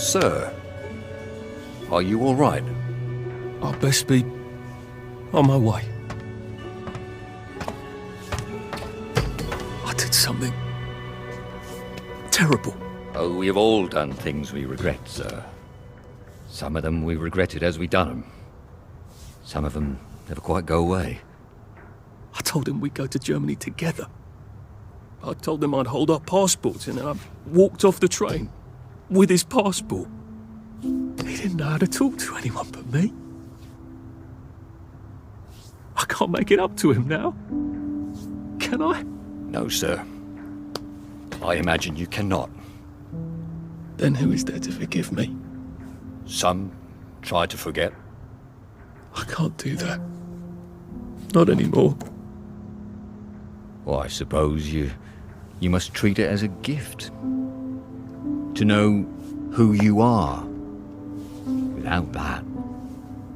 Sir, are you all right? I'll best be on my way. I did something terrible. Oh, we have all done things we regret, sir. Some of them we regretted as we done them. Some of them never quite go away. I told him we'd go to Germany together. I told him I'd hold our passports, and then I walked off the train with his passport. He didn't know how to talk to anyone but me. I can't make it up to him now. Can I? No, sir. I imagine you cannot. Then who is there to forgive me? Some try to forget. I can't do that. Not anymore. Well, I suppose you must treat it as a gift. To know who you are. Without that,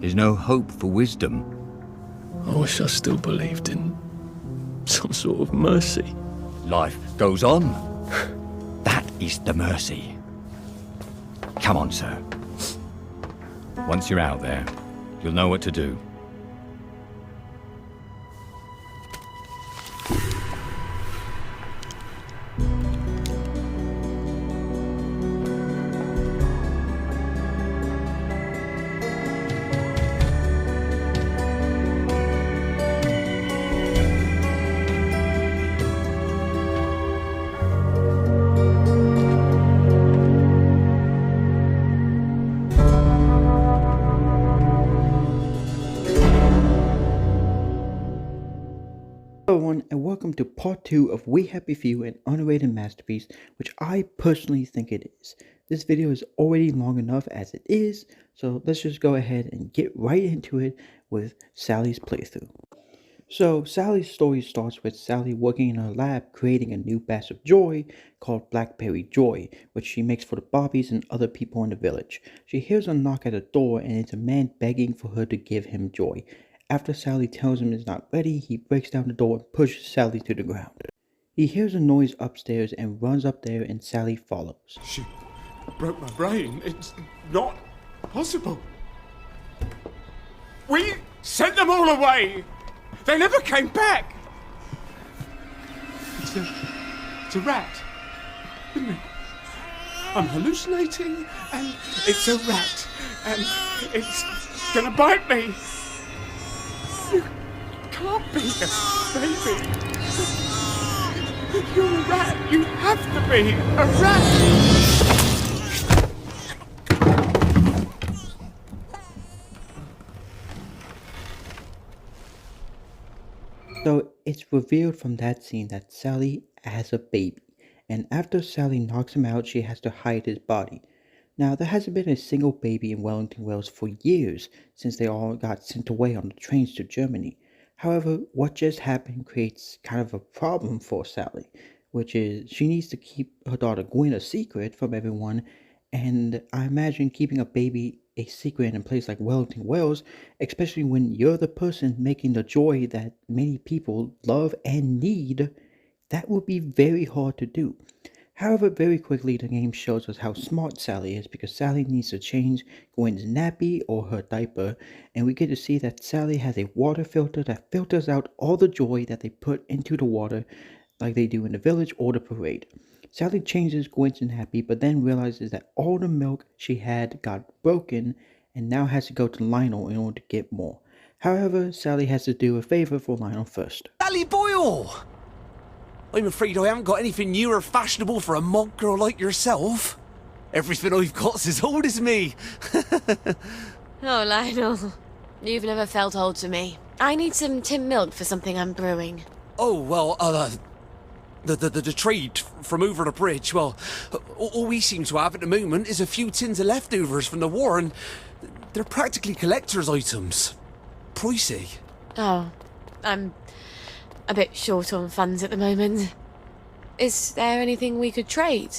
there's no hope for wisdom. I wish I still believed in some sort of mercy. Life goes on. That is the mercy. Come on, sir. Once you're out there, you'll know what to do. Hello everyone, and welcome to part 2 of We Happy Few, an underrated masterpiece, which I personally think it is. This video is already long enough as it is, so let's just go ahead and get right into it with Sally's playthrough. So Sally's story starts with Sally working in her lab creating a new batch of joy called Blackberry Joy, which she makes for the Barbies and other people in the village. She hears a knock at the door, and it's a man begging for her to give him joy. After Sally tells him it's not ready, he breaks down the door and pushes Sally to the ground. He hears a noise upstairs and runs up there, and Sally follows. She broke my brain. It's not possible. We sent them all away. They never came back. It's a rat, isn't it? I'm hallucinating, and it's a rat, and it's gonna bite me. You can't be a baby. You're a rat. You have to be a rat. So it's revealed from that scene that Sally has a baby, and after Sally knocks him out, she has to hide his body. Now, there hasn't been a single baby in Wellington, Wales for years, since they all got sent away on the trains to Germany. However, what just happened creates kind of a problem for Sally, which is she needs to keep her daughter Gwen a secret from everyone, and I imagine keeping a baby a secret in a place like Wellington, Wales, especially when you're the person making the joy that many people love and need, that would be very hard to do. However, very quickly the game shows us how smart Sally is, because Sally needs to change Gwen's nappy or her diaper, and we get to see that Sally has a water filter that filters out all the joy that they put into the water like they do in the village or the parade. Sally changes Gwen's nappy, but then realizes that all the milk she had got broken and now has to go to Lionel in order to get more. However, Sally has to do a favor for Lionel first. Sally Boyle! I'm afraid I haven't got anything new or fashionable for a monk girl like yourself. Everything I've got's as old as me. Oh, Lionel. You've never felt old to me. I need some tin milk for something I'm brewing. Oh, well, the trade from over the bridge, well, all we seem to have at the moment is a few tins of leftovers from the war, and they're practically collector's items. Pricey. Oh, I'm a bit short on funds at the moment. Is there anything we could trade?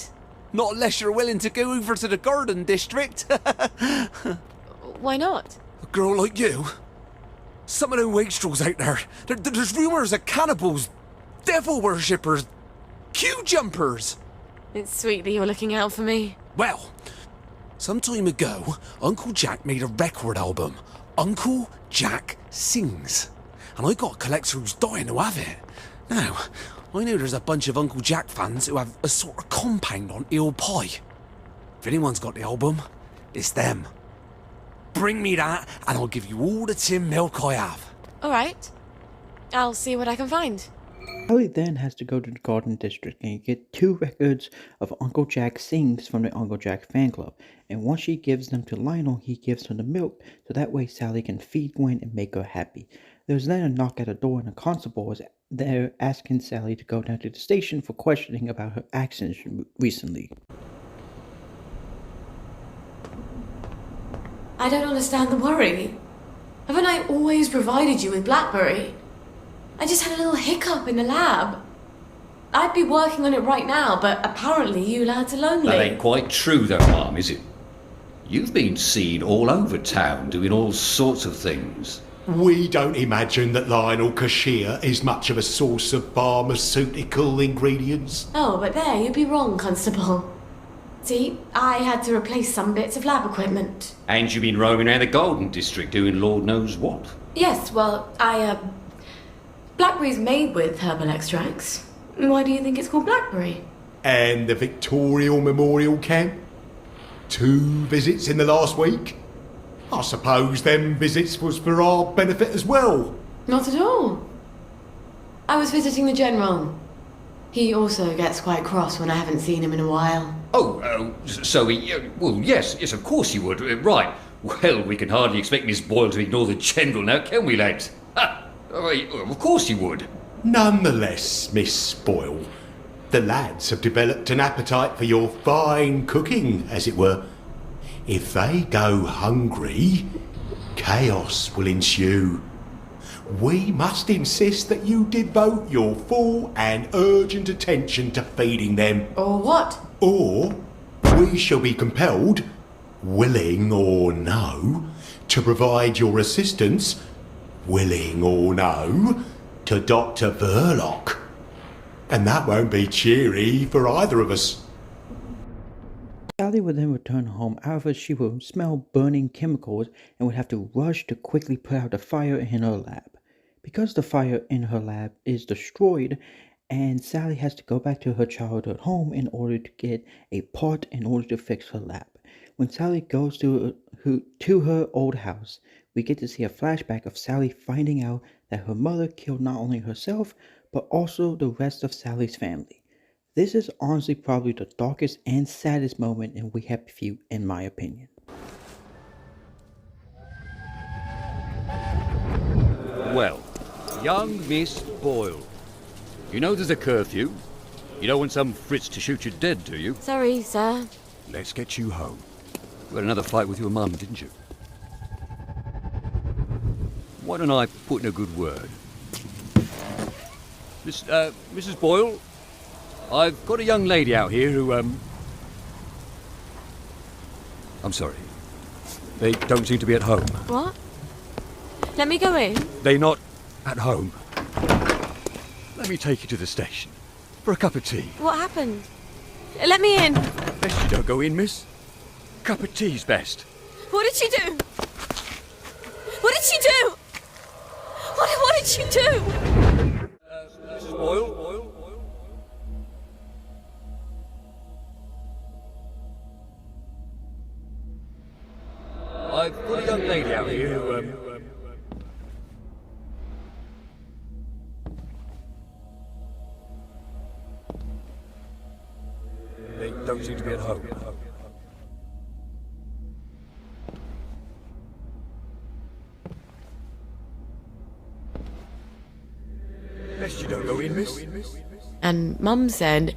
Not unless you're willing to go over to the garden district. Why not? A girl like you? Some of them wastrels out there, there's rumours of cannibals, devil worshippers, queue jumpers. It's sweet that you're looking out for me. Well, Some time ago, Uncle Jack made a record album, Uncle Jack Sings. And I got a collector who's dying to have it. Now, I know there's a bunch of Uncle Jack fans who have a sort of compound on Eel Pie. If anyone's got the album, it's them. Bring me that, and I'll give you all the tin milk I have. All right. I'll see what I can find. Sally then has to go to the Garden District and get 2 records of Uncle Jack Sings from the Uncle Jack fan club. And once she gives them to Lionel, he gives her the milk, so that way Sally can feed Gwen and make her happy. There's then a knock at the door and a constable is there asking Sally to go down to the station for questioning about her accident recently. I don't understand the worry. Haven't I always provided you with Blackberry? I just had a little hiccup in the lab. I'd be working on it right now, but apparently you lads are lonely. That ain't quite true though, Mum, is it? You've been seen all over town doing all sorts of things. We don't imagine that Lionel Cashier is much of a source of pharmaceutical ingredients. Oh, but there, you'd be wrong, Constable. See, I had to replace some bits of lab equipment. And you've been roaming around the Golden District doing Lord knows what. Yes, well, Blackberry's made with herbal extracts. Why do you think it's called Blackberry? And the Victorial Memorial Camp? 2 visits in the last week? I suppose them visits was for our benefit as well. Not at all. I was visiting the General. He also gets quite cross when I haven't seen him in a while. So he... well, yes, of course you would. Right. Well, we can hardly expect Miss Boyle to ignore the General now, can we, lads? Ha! Of course you would. Nonetheless, Miss Boyle, the lads have developed an appetite for your fine cooking, as it were. If they go hungry, chaos will ensue. We must insist that you devote your full and urgent attention to feeding them. Or what? Or we shall be compelled, willing or no, to provide your assistance, willing or no, to Dr. Verloc. And that won't be cheery for either of us. Sally would then return home, however she will smell burning chemicals and would have to rush to quickly put out the fire in her lab. Because the fire in her lab is destroyed, and Sally has to go back to her childhood home in order to get a part in order to fix her lab. When Sally goes to her old house, we get to see a flashback of Sally finding out that her mother killed not only herself, but also the rest of Sally's family. This is honestly probably the darkest and saddest moment in We Happy Few, in my opinion. Well, young Miss Boyle. You know there's a curfew. You don't want some Fritz to shoot you dead, do you? Sorry, sir. Let's get you home. You had another fight with your mum, didn't you? Why don't I put in a good word? Mrs. Boyle, I've got a young lady out here who, I'm sorry. They don't seem to be at home. What? Let me go in. They're not at home. Let me take you to the station for a cup of tea. What happened? Let me in. Best you don't go in, miss. Cup of tea's best. What did she do? What did she do? What did she do? Mrs. Boyle? I've got a young lady out here who, They don't seem to be at home. Best you don't go in, miss. And Mum said,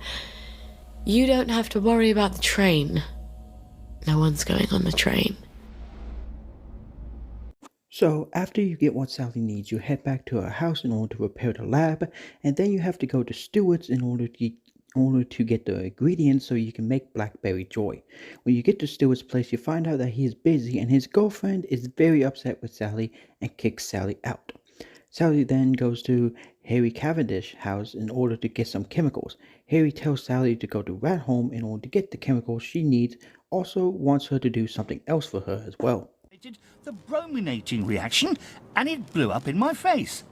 you don't have to worry about the train. No one's going on the train. So, after you get what Sally needs, you head back to her house in order to repair the lab, and then you have to go to Stewart's in order to get the ingredients so you can make Blackberry Joy. When you get to Stewart's place, you find out that he is busy and his girlfriend is very upset with Sally and kicks Sally out. Sally then goes to Harry Cavendish's house in order to get some chemicals. Harry tells Sally to go to Rat Home in order to get the chemicals she needs also wants her to do something else for her as well. The brominating reaction, and it blew up in my face.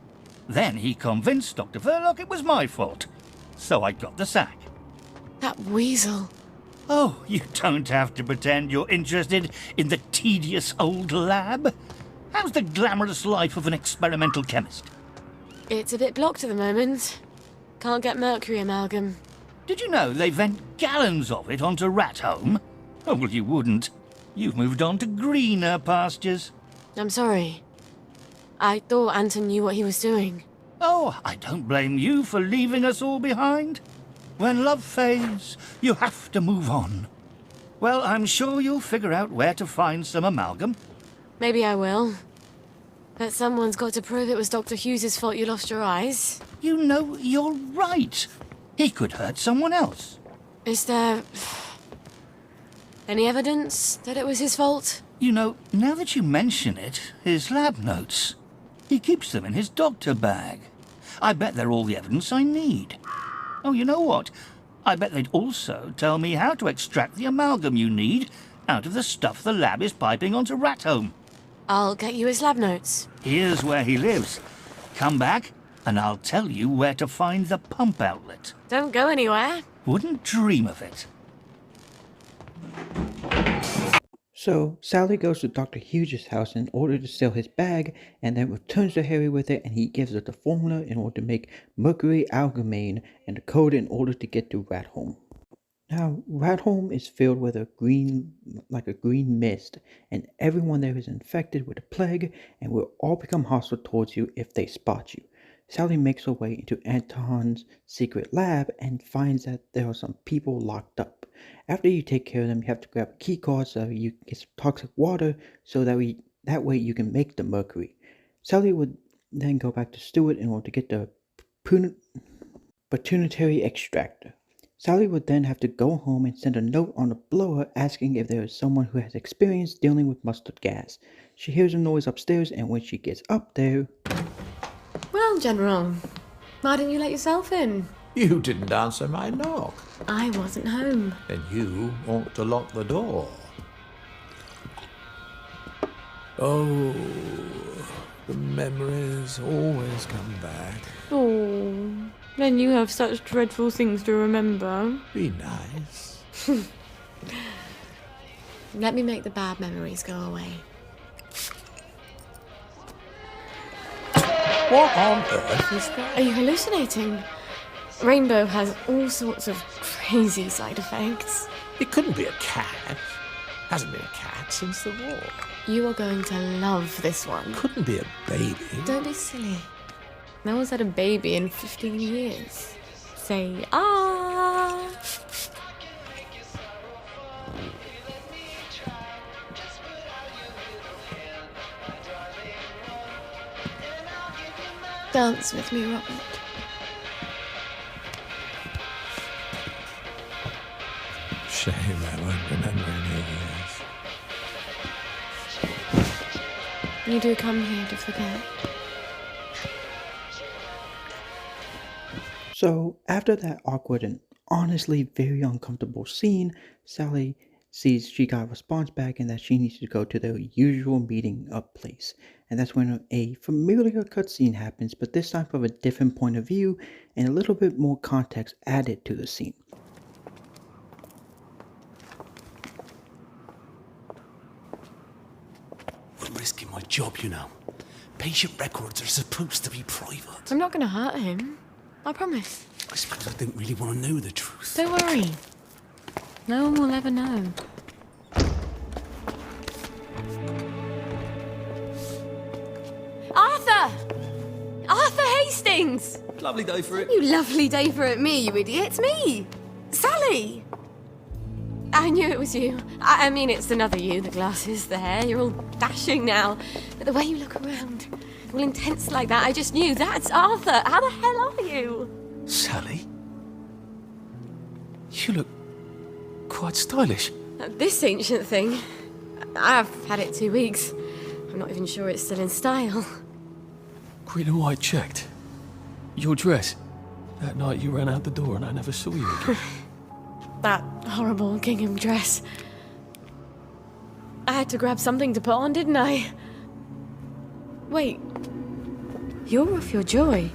Then he convinced Dr. Verloc it was my fault. So I got the sack. That weasel. Oh, you don't have to pretend you're interested in the tedious old lab. How's the glamorous life of an experimental chemist? It's a bit blocked at the moment. Can't get mercury amalgam. Did you know they vent gallons of it onto Rat Home? Oh, well, you wouldn't. You've moved on to greener pastures. I'm sorry. I thought Anton knew what he was doing. Oh, I don't blame you for leaving us all behind. When love fades, you have to move on. Well, I'm sure you'll figure out where to find some amalgam. Maybe I will. But someone's got to prove it was Dr. Hughes's fault you lost your eyes. You know, you're right. He could hurt someone else. Is there any evidence that it was his fault? You know, now that you mention it, his lab notes. He keeps them in his doctor bag. I bet they're all the evidence I need. Oh, you know what? I bet they'd also tell me how to extract the amalgam you need out of the stuff the lab is piping onto Rat Home. I'll get you his lab notes. Here's where he lives. Come back, and I'll tell you where to find the pump outlet. Don't go anywhere. Wouldn't dream of it. So Sally goes to Dr. Hughes' house in order to sell his bag and then returns to Harry with it, and he gives her the formula in order to make mercury algamane and the code in order to get to Rat Home. Now, Rat Home is filled with a green mist, and everyone there is infected with the plague and will all become hostile towards you if they spot you. Sally makes her way into Anton's secret lab and finds that there are some people locked up. After you take care of them, you have to grab a key card so you can get some toxic water so that way you can make the mercury. Sally would then go back to Stuart in order to get the pituitary extractor. Sally would then have to go home and send a note on the blower asking if there is someone who has experience dealing with mustard gas. She hears a noise upstairs, and when she gets up there... Well, General, why didn't you let yourself in? You didn't answer my knock. I wasn't home. Then you ought to lock the door. Oh, the memories always come back. Oh, then you have such dreadful things to remember. Be nice. Let me make the bad memories go away. What on earth is that? Are you hallucinating? Rainbow has all sorts of crazy side effects. It couldn't be a cat. Hasn't been a cat since the war. You are going to love this one. Couldn't be a baby. Don't be silly. No one's had a baby in 15 years. Say, ah! Dance with me, Robert. Shame I won't remember any of You do come here to forget. So, after that awkward and honestly very uncomfortable scene, Sally sees she got a response back and that she needs to go to their usual meeting up place. And that's when a familiar cutscene happens, but this time from a different point of view and a little bit more context added to the scene. I'm risking my job, you know. Patient records are supposed to be private. I'm not going to hurt him. I promise. I suppose I don't really want to know the truth. Don't worry. No one will ever know. Arthur! Arthur Hastings! Lovely day for it. You lovely day for it, me, you idiot. It's me! Sally! I knew it was you. I mean, it's another you, the glasses, the hair. You're all dashing now. But the way you look around, all intense like that, I just knew that's Arthur. How the hell are you? Sally? You look quite stylish. This ancient thing. I've had it 2 weeks. I'm not even sure it's still in style. Green and white checked. Your dress. That night you ran out the door and I never saw you again. That horrible gingham dress. I had to grab something to put on, didn't I? Wait. You're off your joy.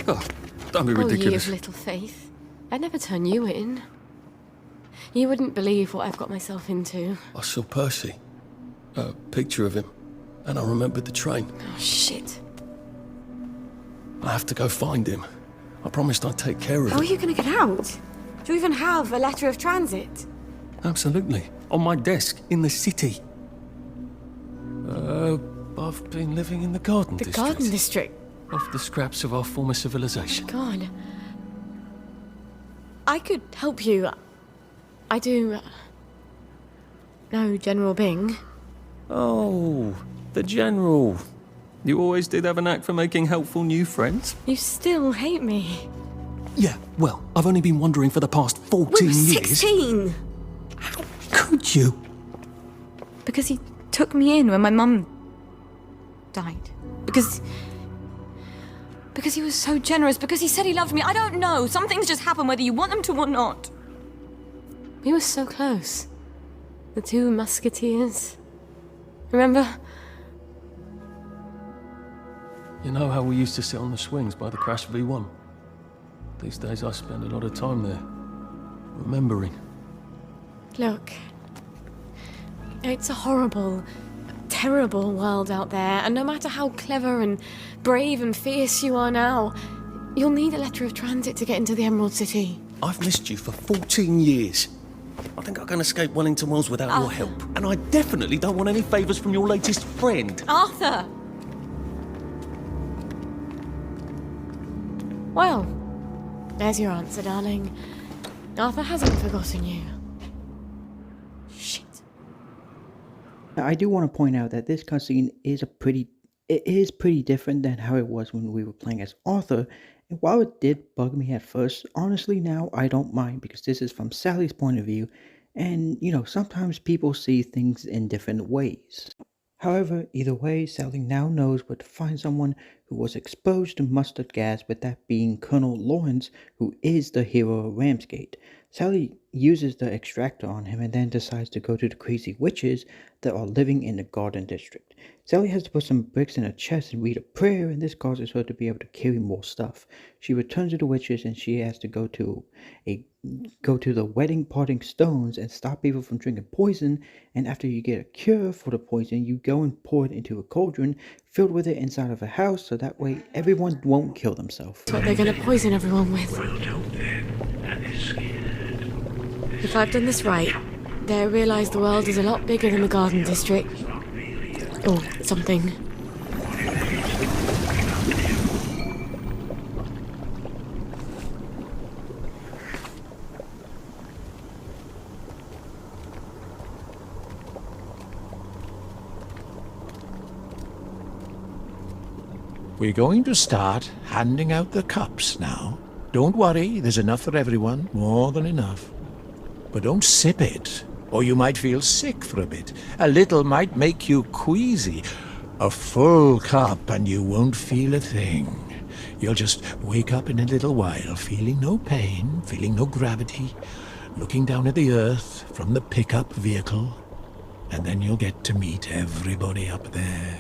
Oh, don't be Oh, ridiculous. you little Faith. I'd never turn you in. You wouldn't believe what I've got myself into. I saw Percy. A picture of him. And I remembered the train. Oh, shit. I have to go find him. I promised I'd take care of How are him. you going to get out? Do you even have a letter of transit? Absolutely. On my desk, in the city. I've been living in the Garden The District. Garden District? Off the scraps of our former civilization. God. I could help you. I do... know General Bing. Oh, the General. You always did have a knack for making helpful new friends. You still hate me. Yeah, well, I've only been wondering for the past 14 We were years. 16! Could you? Because he took me in when my mum died. Because he was so generous. Because he said he loved me. I don't know. Some things just happen whether you want them to or not. We were so close. The two musketeers. Remember? You know how we used to sit on the swings by the Crash V1? These days I spend a lot of time there, remembering. Look. It's a horrible, terrible world out there, and no matter how clever and brave and fierce you are now, you'll need a letter of transit to get into the Emerald City. I've missed you for 14 years. I think I can escape Wellington Wells without your help. And I definitely don't want any favours from your latest friend. Arthur! Well, there's your answer, darling. Arthur hasn't forgotten you. Shit. Now, I do want to point out that this cutscene is pretty different than how it was when we were playing as Arthur. And while it did bug me at first, honestly now I don't mind because this is from Sally's point of view. And, sometimes people see things in different ways. However, either way, Sally now knows where to find someone who was exposed to mustard gas, with that being Colonel Lawrence, who is the hero of Ramsgate. Sally uses the extractor on him and then decides to go to the crazy witches that are living in the Garden District. Sally has to put some bricks in her chest and read a prayer, and this causes her to be able to carry more stuff. She returns to the witches and she has to go to the wedding parting stones and stop people from drinking poison, and after you get a cure for the poison, you go and pour it into a cauldron filled with it inside of a house, so that way everyone won't kill themselves. That's what they're gonna poison everyone with. If I've done this right, they'll realise the world is a lot bigger than the Garden District. Or something. We're going to start handing out the cups now. Don't worry, there's enough for everyone, more than enough. But don't sip it, or you might feel sick for a bit. A little might make you queasy. A full cup and you won't feel a thing. You'll just wake up in a little while, feeling no pain, feeling no gravity, looking down at the earth from the pickup vehicle, and then you'll get to meet everybody up there.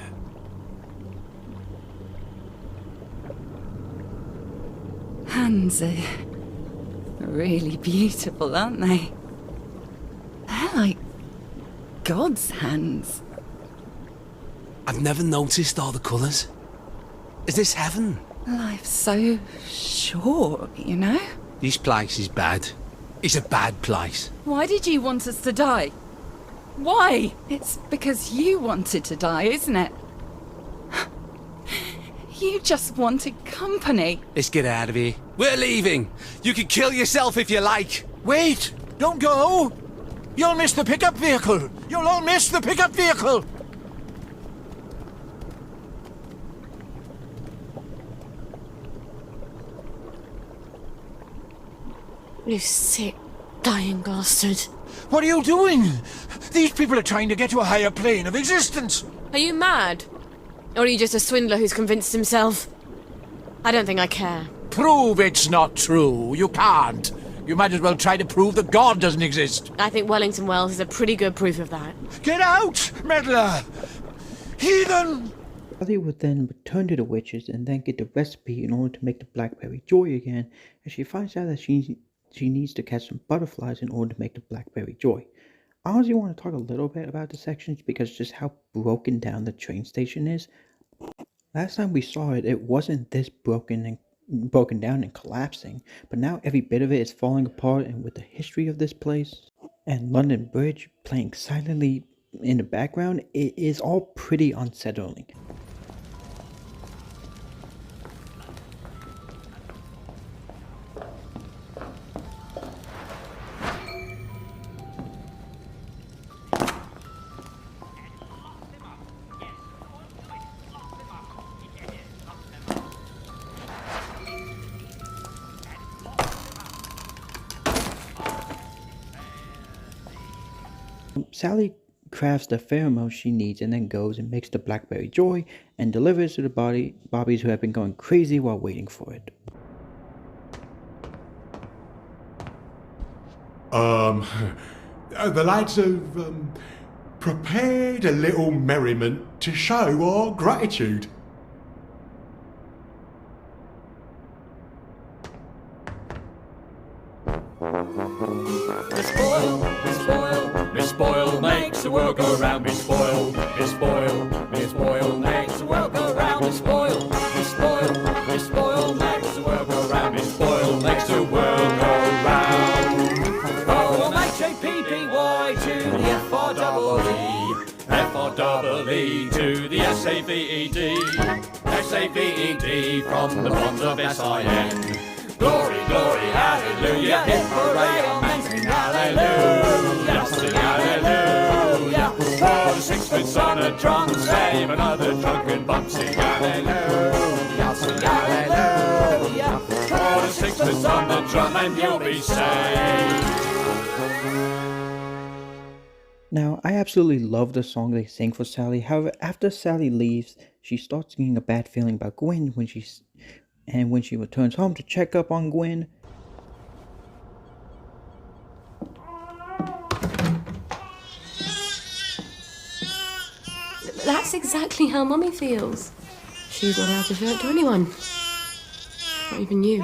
Hands are really beautiful, aren't they? They're like God's hands. I've never noticed all the colours. Is this heaven? Life's so short, you know? This place is bad. It's a bad place. Why did you want us to die? Why? It's because you wanted to die, isn't it? You just wanted company. Let's get out of here. We're leaving. You can kill yourself if you like. Wait! Don't go! You'll miss the pickup vehicle! You'll all miss the pickup vehicle! You sick, dying bastard. What are you doing? These people are trying to get to a higher plane of existence. Are you mad? Or are you just a swindler who's convinced himself? I don't think I care. Prove it's not true. You can't. You might as well try to prove that God doesn't exist. I think Wellington Wells is a pretty good proof of that. Get out, meddler! Heathen! Sally would then return to the witches and then get the recipe in order to make the blackberry joy again, and she finds out that she needs to catch some butterflies in order to make the blackberry joy. I honestly want to talk a little bit about the sections because just how broken down the train station is. Last time we saw it, it wasn't this broken down and collapsing, but now every bit of it is falling apart, and with the history of this place and London Bridge playing silently in the background, it is all pretty unsettling. Sally crafts the pheromones she needs and then goes and makes the blackberry joy and delivers to the bobbies who have been going crazy while waiting for it. The lads have prepared a little merriment to show our gratitude. Miss Boyle makes the world go round. Miss Boyle, Miss Boyle, Miss Boyle makes the world go round. Miss Boyle, Miss Boyle, Miss Boyle makes the world go round. Miss Boyle makes the world go round. O-M-H-A-P-P-Y to the F-R-E-E, F-R-E-E to the S-A-V-E-D, S-A-V-E-D from the bonds of S-I-N. Glory, glory, hallelujah, hip hooray, amen, sing hallelujah, sing hallelujah. For the sixpence on a drum, save another drunken bum, sing hallelujah, sing hallelujah. For the sixpence on the drum and you'll be saved. Now, I absolutely love the song they sing for Sally. However, after Sally leaves, she starts getting a bad feeling about Gwen when she returns home to check up on Gwen. That's exactly how Mummy feels. She's not allowed to show it to anyone. Not even you.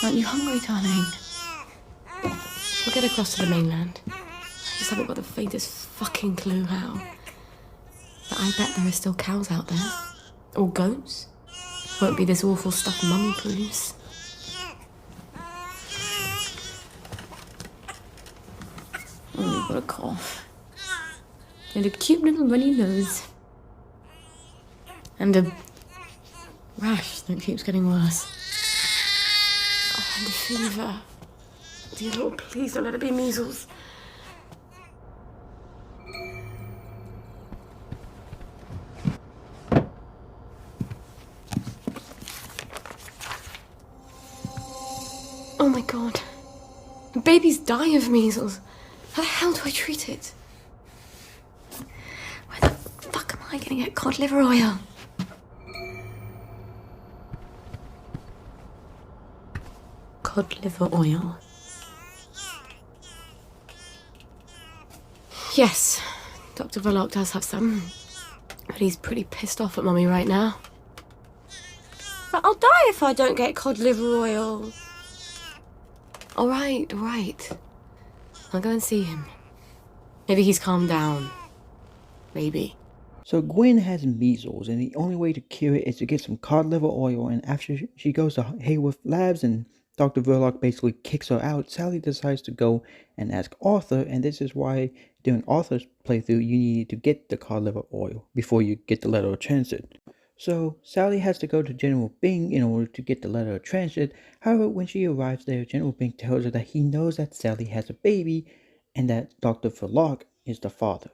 Aren't you hungry, darling? We'll get across to the mainland. I just haven't got the faintest fucking clue how. But I bet there are still cows out there. Or goats. Won't be this awful stuff Mummy proves. Oh, you've got a cough. And a cute little runny nose. And a rash that keeps getting worse. Oh, and a fever. Dear Lord, please don't let it be measles. Oh my God. Babies die of measles. How the hell do I treat it? Where the fuck am I gonna get cod liver oil? Cod liver oil. Yes, Dr. Verloc does have some. But he's pretty pissed off at Mummy right now. But I'll die if I don't get cod liver oil. All right. I'll go and see him. Maybe he's calmed down. Maybe. So Gwen has measles, and the only way to cure it is to get some cod liver oil, and after she goes to Hayworth Labs and Dr. Verloc basically kicks her out, Sally decides to go and ask Arthur, and this is why during Arthur's playthrough you need to get the cod liver oil before you get the letter of transit. So Sally has to go to General Bing in order to get the letter of transit. However, when she arrives there, General Bing tells her that he knows that Sally has a baby and that Dr. Verloc is the father.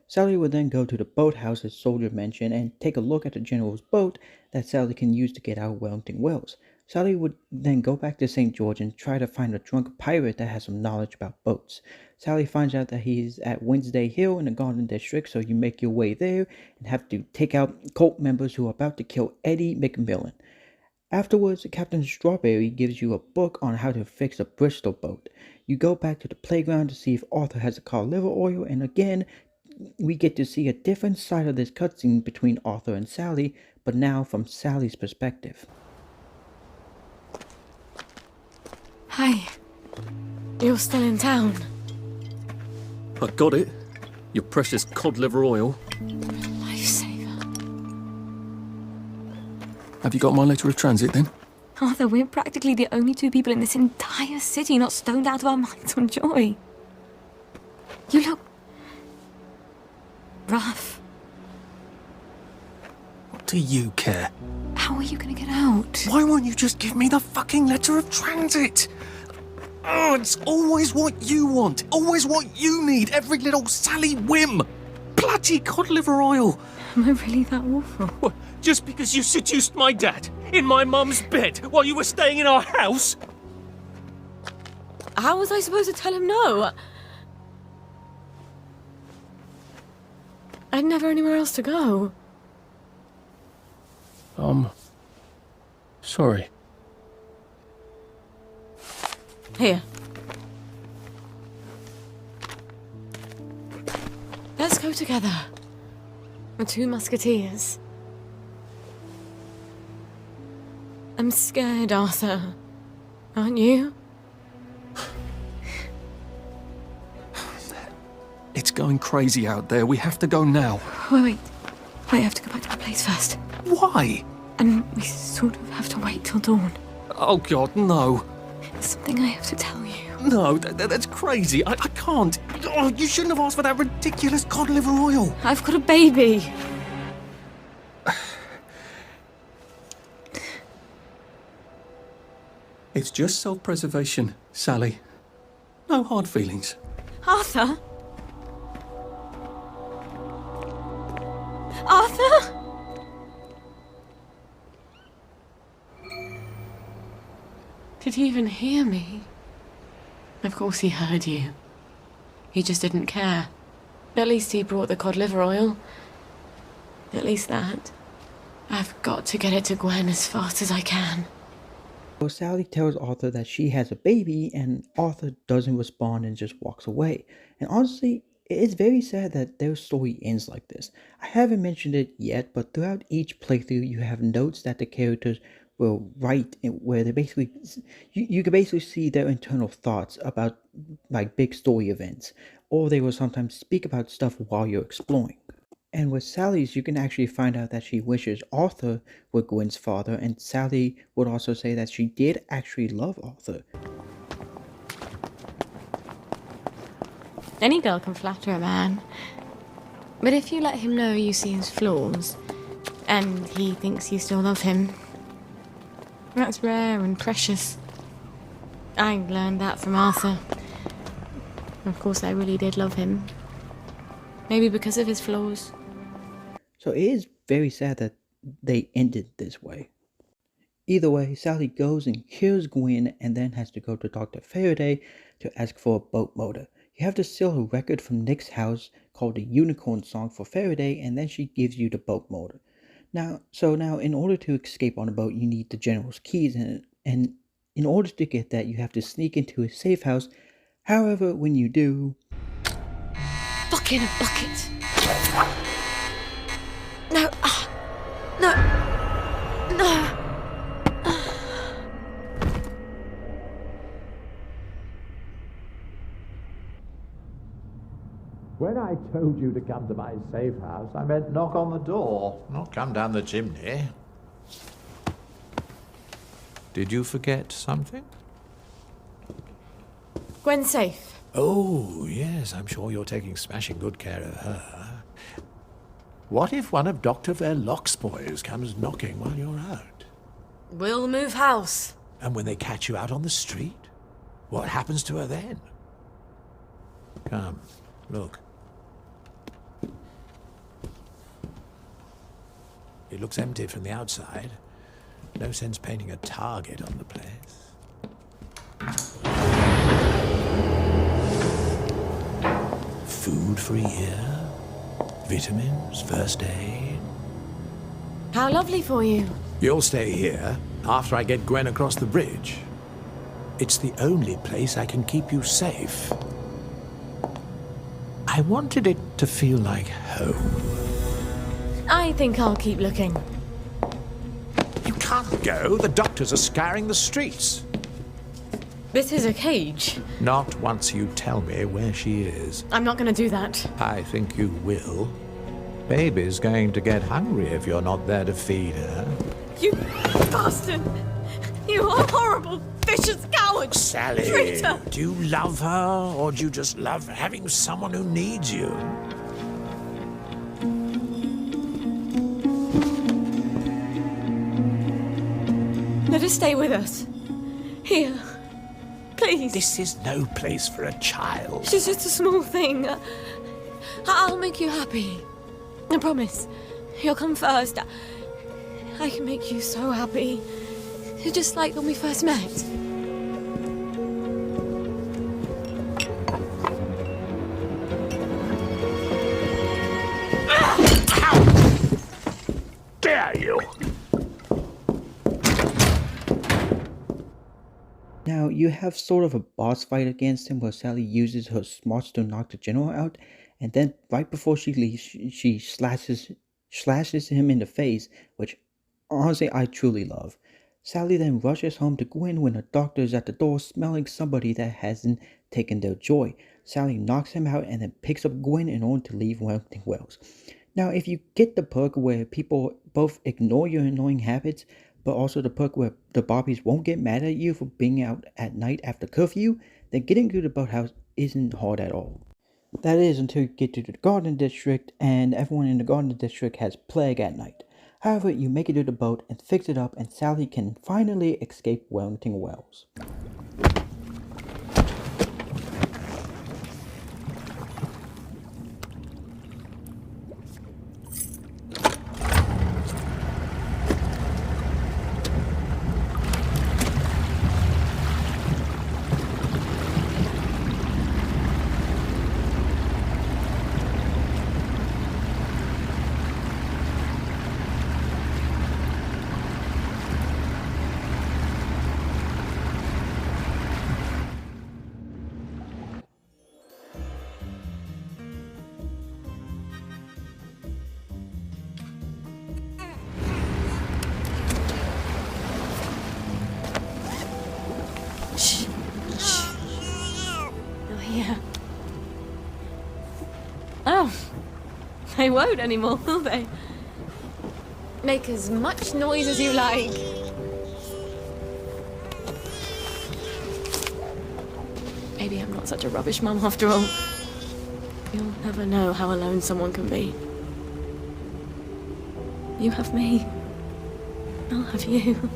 Sally will then go to the boathouse as Soldier mentioned and take a look at the General's boat that Sally can use to get out of Wellington Wells. Sally would then go back to St. George and try to find a drunk pirate that has some knowledge about boats. Sally finds out that he's at Wednesday Hill in the Garden District, so you make your way there and have to take out cult members who are about to kill Eddie McMillan. Afterwards, Captain Strawberry gives you a book on how to fix a Bristol boat. You go back to the playground to see if Arthur has a cod liver oil, and again, we get to see a different side of this cutscene between Arthur and Sally, but now from Sally's perspective. Hi. You're still in town. I got it. Your precious cod liver oil. Lifesaver. Have you got my letter of transit then? Arthur, we're practically the only two people in this entire city not stoned out of our minds on joy. You look rough. What do you care? How are you gonna get out? Why won't you just give me the fucking letter of transit? Oh, it's always what you want. Always what you need. Every little Sally whim. Bloody cod liver oil. Am I really that awful? What, just because you seduced my dad in my mum's bed while you were staying in our house? How was I supposed to tell him no? I'd never anywhere else to go. Sorry. Here. Let's go together. We're two musketeers. I'm scared, Arthur. Aren't you? It's going crazy out there. We have to go now. Wait. I have to go back to my place first. Why? And we sort of have to wait till dawn. Oh, God, no. It's something I have to tell you. No, that's crazy. I can't. Oh, you shouldn't have asked for that ridiculous cod liver oil. I've got a baby. It's just self-preservation, Sally. No hard feelings. Arthur? Arthur? Did he even hear me? Of course he heard you. He just didn't care. At least he brought the cod liver oil. At least that. I've got to get it to Gwen as fast as I can. So Sally tells Arthur that she has a baby, and Arthur doesn't respond and just walks away. And honestly, it's very sad that their story ends like this. I haven't mentioned it yet, but throughout each playthrough, you have notes that the characters will write, where they basically, you can basically see their internal thoughts about like big story events, or they will sometimes speak about stuff while you're exploring. And with Sally's, you can actually find out that she wishes Arthur were Gwen's father, and Sally would also say that she did actually love Arthur. Any girl can flatter a man. But if you let him know you see his flaws, and he thinks you still love him, that's rare and precious. I learned that from Arthur. Of course, I really did love him. Maybe because of his flaws. So it is very sad that they ended this way. Either way, Sally goes and kills Gwen and then has to go to Dr. Faraday to ask for a boat motor. You have to steal a record from Nick's house called the Unicorn Song for Faraday, and then she gives you the boat motor. Now, in order to escape on the boat, you need the General's keys, and in order to get that, you have to sneak into his safe house. However, when you do... Fucking bucket! No! No! No! When I told you to come to my safe house, I meant knock on the door, not come down the chimney. Did you forget something? Gwen's safe. Oh, yes, I'm sure you're taking smashing good care of her. What if one of Dr. Verloc's boys comes knocking while you're out? We'll move house. And when they catch you out on the street, what happens to her then? Come, look. It looks empty from the outside, No sense painting a target on the place. Food for a year, vitamins, first aid. How lovely for you. You'll stay here after I get Gwen across the bridge. It's the only place I can keep you safe. I wanted it to feel like home. I think I'll keep looking. You can't go. The doctors are scouring the streets. This is a cage. Not once you tell me where she is. I'm not gonna do that. I think you will. Baby's going to get hungry if you're not there to feed her. You bastard! You are horrible, vicious coward! Sally, Traitor! do you love her, or do you just love having someone who needs you? Let her stay with us. Here. Please. This is no place for a child. She's just a small thing. I'll make you happy. I promise. You'll come first. I can make you so happy. Just like when we first met. How dare you! Now, you have sort of a boss fight against him where Sally uses her smarts to knock the general out, and then right before she leaves, she slashes him in the face, which honestly I truly love. Sally then rushes home to Gwen when the doctor is at the door smelling somebody that hasn't taken their joy. Sally knocks him out and then picks up Gwen in order to leave Wellington Wells. Now, if you get the perk where people both ignore your annoying habits, but also the perk where the Barbies won't get mad at you for being out at night after curfew, then getting to the boathouse isn't hard at all. That is until you get to the Garden District and everyone in the Garden District has plague at night. However, you make it to the boat and fix it up and Sally can finally escape Wellington Wells. Oh, they won't anymore, will they? Make as much noise as you like. Maybe I'm not such a rubbish mum after all. You'll never know how alone someone can be. You have me. I'll have you.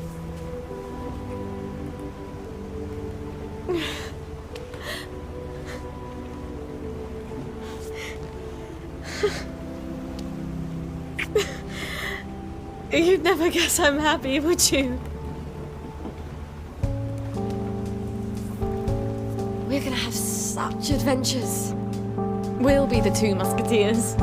You'd never guess I'm happy, would you? We're gonna have such adventures. We'll be the two musketeers.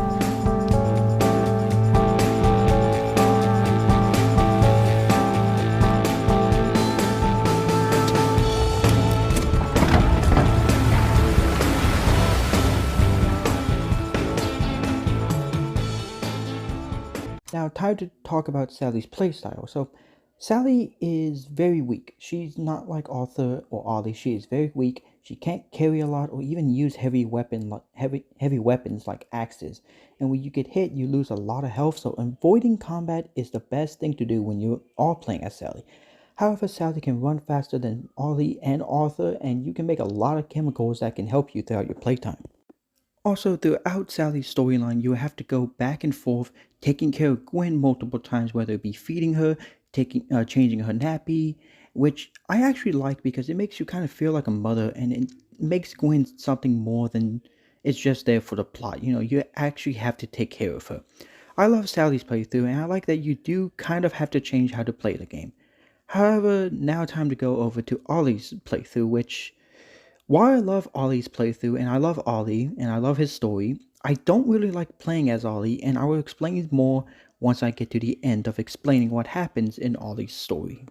Now, time to talk about Sally's playstyle. So, Sally is very weak. She's not like Arthur or Ollie. She is very weak. She can't carry a lot or even use heavy weapons like axes. And when you get hit, you lose a lot of health. So, avoiding combat is the best thing to do when you are playing as Sally. However, Sally can run faster than Ollie and Arthur, and you can make a lot of chemicals that can help you throughout your playtime. Also, throughout Sally's storyline, you have to go back and forth, taking care of Gwen multiple times, whether it be feeding her, changing her nappy, which I actually like because it makes you kind of feel like a mother, and it makes Gwen something more than it's just there for the plot. You know, you actually have to take care of her. I love Sally's playthrough, and I like that you do kind of have to change how to play the game. However, now time to go over to Ollie's playthrough, which, while I love Ollie's playthrough and I love Ollie and I love his story, I don't really like playing as Ollie, and I will explain more once I get to the end of explaining what happens in Ollie's story.